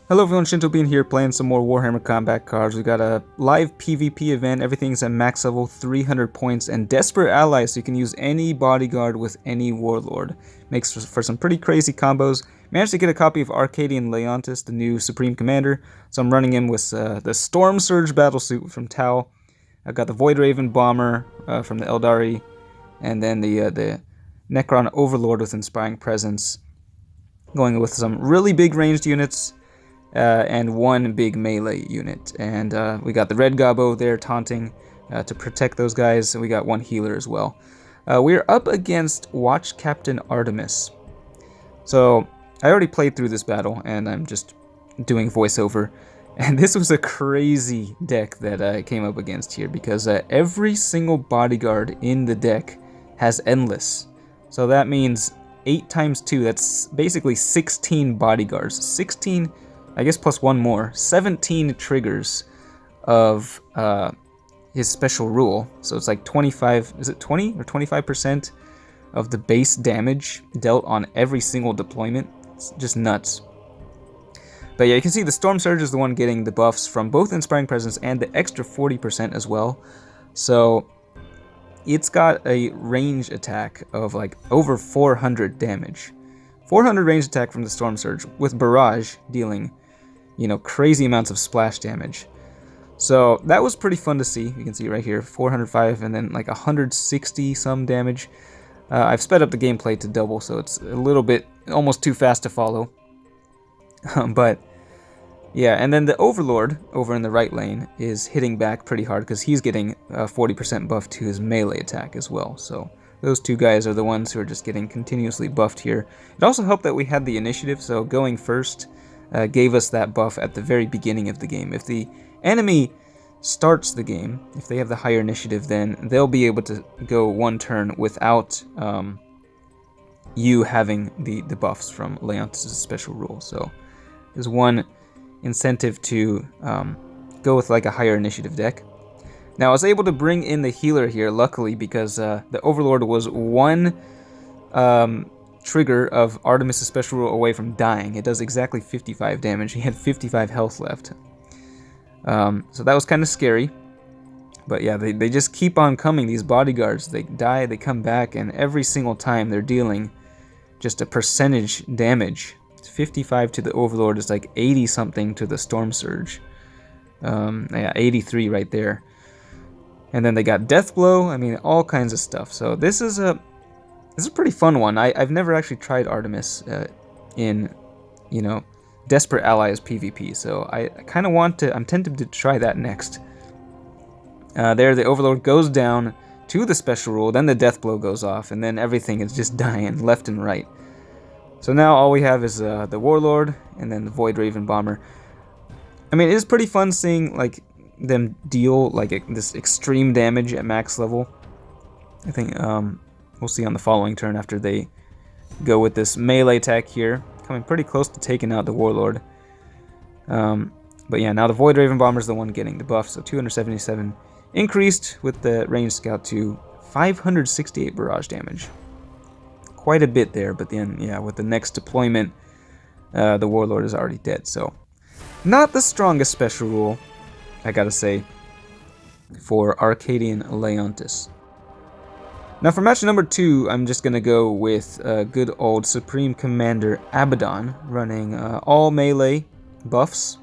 Hello everyone, Shinto Bean here playing some more Warhammer Combat cards. We got a live PvP event, everything's at max level, 300 points, and Desperate Allies, so you can use any bodyguard with any warlord. Makes for some pretty crazy combos. Managed to get a copy of Arcadian Leontis, the new Supreme Commander, so I'm running him with the Storm Surge Battlesuit from Tau. I've got the Void Raven Bomber from the Eldari, and then the Necron Overlord with Inspiring Presence. Going with some really big ranged units. And one big melee unit. And we got the Red Gobbo there taunting to protect those guys. And we got one healer as well. We're up against Watch Captain Artemis. So I already played through this battle, and I'm just doing voiceover. And this was a crazy deck that I came up against here, because every single bodyguard in the deck has Endless. So that means 8 times 2, that's basically 16 bodyguards. 16... I guess plus one more, 17 triggers of his special rule. So it's like 25, is it 20 or 25% of the base damage dealt on every single deployment? It's just nuts. But yeah, you can see the Storm Surge is the one getting the buffs from both Inspiring Presence and the extra 40% as well. So it's got a range attack of like over 400 damage. 400 range attack from the Storm Surge, with Barrage dealing, you know, crazy amounts of splash damage. So that was pretty fun to see. You can see right here, 405 and then like 160 some damage. I've sped up the gameplay to double, so it's a little bit almost too fast to follow. But yeah, and then the Overlord over in the right lane is hitting back pretty hard because he's getting 40% buff to his melee attack as well. So those two guys are the ones who are just getting continuously buffed here. It also helped that we had the initiative, so going first gave us that buff at the very beginning of the game. If the enemy starts the game, if they have the higher initiative, then they'll be able to go one turn without you having the buffs from Leontis' special rule. So there's one incentive to go with like a higher initiative deck. Now I was able to bring in the healer here, luckily, because the Overlord was one trigger of Artemis' special rule away from dying. It does exactly 55 damage. He had 55 health left. So that was kind of scary. But yeah, they just keep on coming, these bodyguards. They die, they come back, and every single time they're dealing just a percentage damage. 55 to the Overlord is like 80 something to the Storm Surge. Yeah, 83 right there. And then they got Death Blow. I mean, all kinds of stuff. So this is a pretty fun one. I've never actually tried Artemis in, you know, Desperate Allies PvP, so I kind of want to, I'm tempted to try that next. There, the Overlord goes down to the special rule, then the Death Blow goes off, and then everything is just dying left and right. So now all we have is the Warlord, and then the Void Raven Bomber. I mean, it is pretty fun seeing, like, them deal, like, this extreme damage at max level. I think, we'll see on the following turn after they go with this melee attack here. Coming pretty close to taking out the Warlord. But yeah, now the Void Raven Bomber is the one getting the buff. So 277 increased with the ranged scout to 568 barrage damage. Quite a bit there, but then, yeah, with the next deployment, the Warlord is already dead. So not the strongest special rule, I gotta say, for Arcadian Leontis. Now for match number 2, I'm just going to go with good old Supreme Commander Abaddon, running all melee buffs.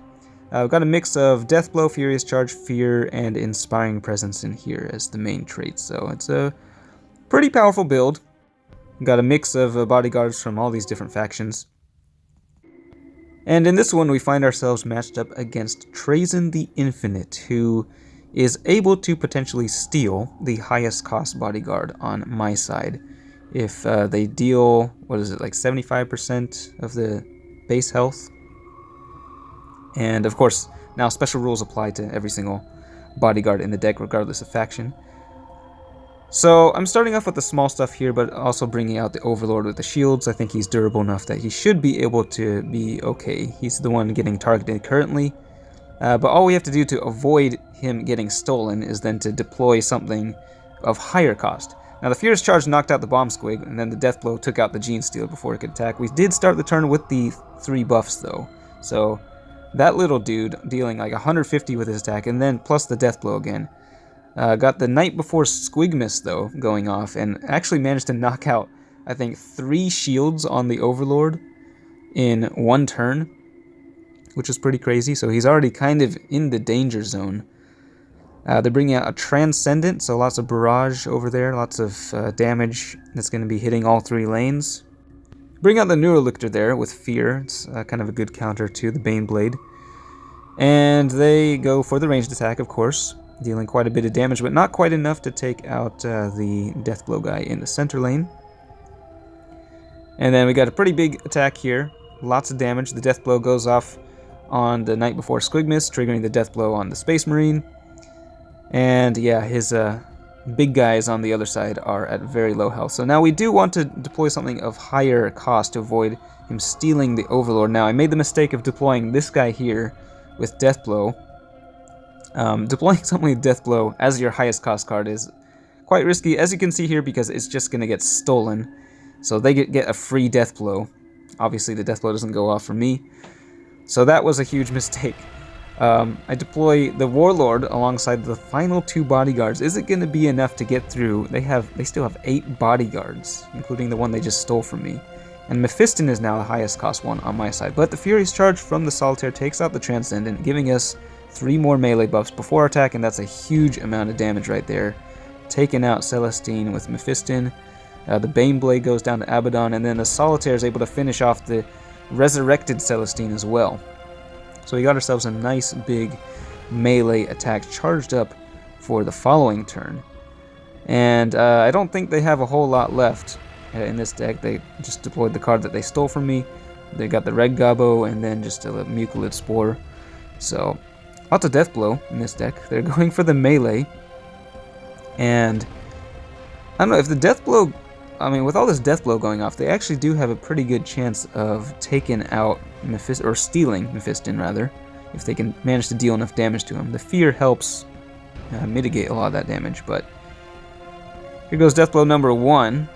I've got a mix of Death Blow, Furious Charge, Fear, and Inspiring Presence in here as the main traits, so it's a pretty powerful build. Got a mix of bodyguards from all these different factions. And in this one we find ourselves matched up against Trazen the Infinite, who is able to potentially steal the highest cost bodyguard on my side. If they deal, what is it, like 75% of the base health. And of course, now special rules apply to every single bodyguard in the deck, regardless of faction. So I'm starting off with the small stuff here, but also bringing out the Overlord with the shields. I think he's durable enough that he should be able to be okay. He's the one getting targeted currently. But all we have to do to avoid him getting stolen is then to deploy something of higher cost. Now the Furious Charge knocked out the Bomb Squig, and then the Death Blow took out the Gene Stealer before it could attack. We did start the turn with the 3 buffs though, so That little dude dealing like 150 with his attack, and then plus the death blow again. Got the Night Before Squigmus, though, going off, and actually managed to knock out, I think, 3 shields on the Overlord in 1 turn, which is pretty crazy. So he's already kind of in the danger zone. They're bringing out a Transcendent, so lots of barrage over there, lots of damage that's going to be hitting all 3 lanes. Bring out the Neurolictor there with Fear. It's kind of a good counter to the Baneblade. And they go for the ranged attack, of course, dealing quite a bit of damage, but not quite enough to take out the Deathblow guy in the center lane. And then we got a pretty big attack here. Lots of damage. The Deathblow goes off on the Night Before Squigmus, triggering the Deathblow on the Space Marine. And yeah, his big guys on the other side are at very low health. So now we do want to deploy something of higher cost to avoid him stealing the Overlord. Now, I made the mistake of deploying this guy here with Deathblow. Deploying something with Deathblow as your highest cost card is quite risky, as you can see here, because it's just going to get stolen. So they get a free Deathblow. Obviously, the Deathblow doesn't go off for me. So that was a huge mistake. I deploy the Warlord alongside the final 2 bodyguards. Is it going to be enough to get through? They still have 8 bodyguards, including the one they just stole from me. And Mephiston is now the highest cost one on my side. But the Furious Charge from the Solitaire takes out the Transcendent, giving us 3 more melee buffs before attack, and that's a huge amount of damage right there. Taking out Celestine with Mephiston. The Baneblade goes down to Abaddon, and then the Solitaire is able to finish off the resurrected Celestine as well. So we got ourselves a nice big melee attack charged up for the following turn. And I don't think they have a whole lot left in this deck. They just deployed the card that they stole from me. They got the Red Gobbo and then just a Mucilid Spore. So lots of Deathblow in this deck. They're going for the melee. And I don't know if the Deathblow... I mean, with all this Deathblow going off, they actually do have a pretty good chance of taking out Mephiston, or stealing Mephiston, rather, if they can manage to deal enough damage to him. The Fear helps mitigate a lot of that damage, but here goes Deathblow number 1,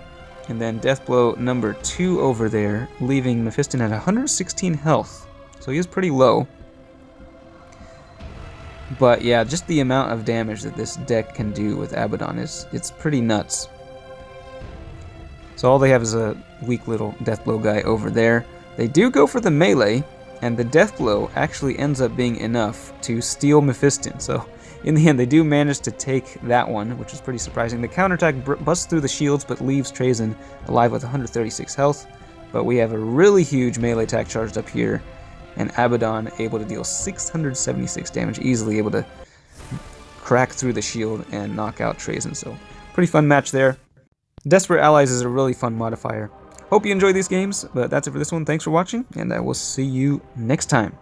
and then Deathblow number 2 over there, leaving Mephiston at 116 health, so he is pretty low. But yeah, just the amount of damage that this deck can do with Abaddon it's pretty nuts. So all they have is a weak little Deathblow guy over there. They do go for the melee, and the Deathblow actually ends up being enough to steal Mephiston. So in the end, they do manage to take that one, which is pretty surprising. The counterattack busts through the shields, but leaves Trazen alive with 136 health. But we have a really huge melee attack charged up here, and Abaddon able to deal 676 damage, easily able to crack through the shield and knock out Trazen. So pretty fun match there. Desperate Allies is a really fun modifier. Hope you enjoy these games, but that's it for this one. Thanks for watching, and I will see you next time.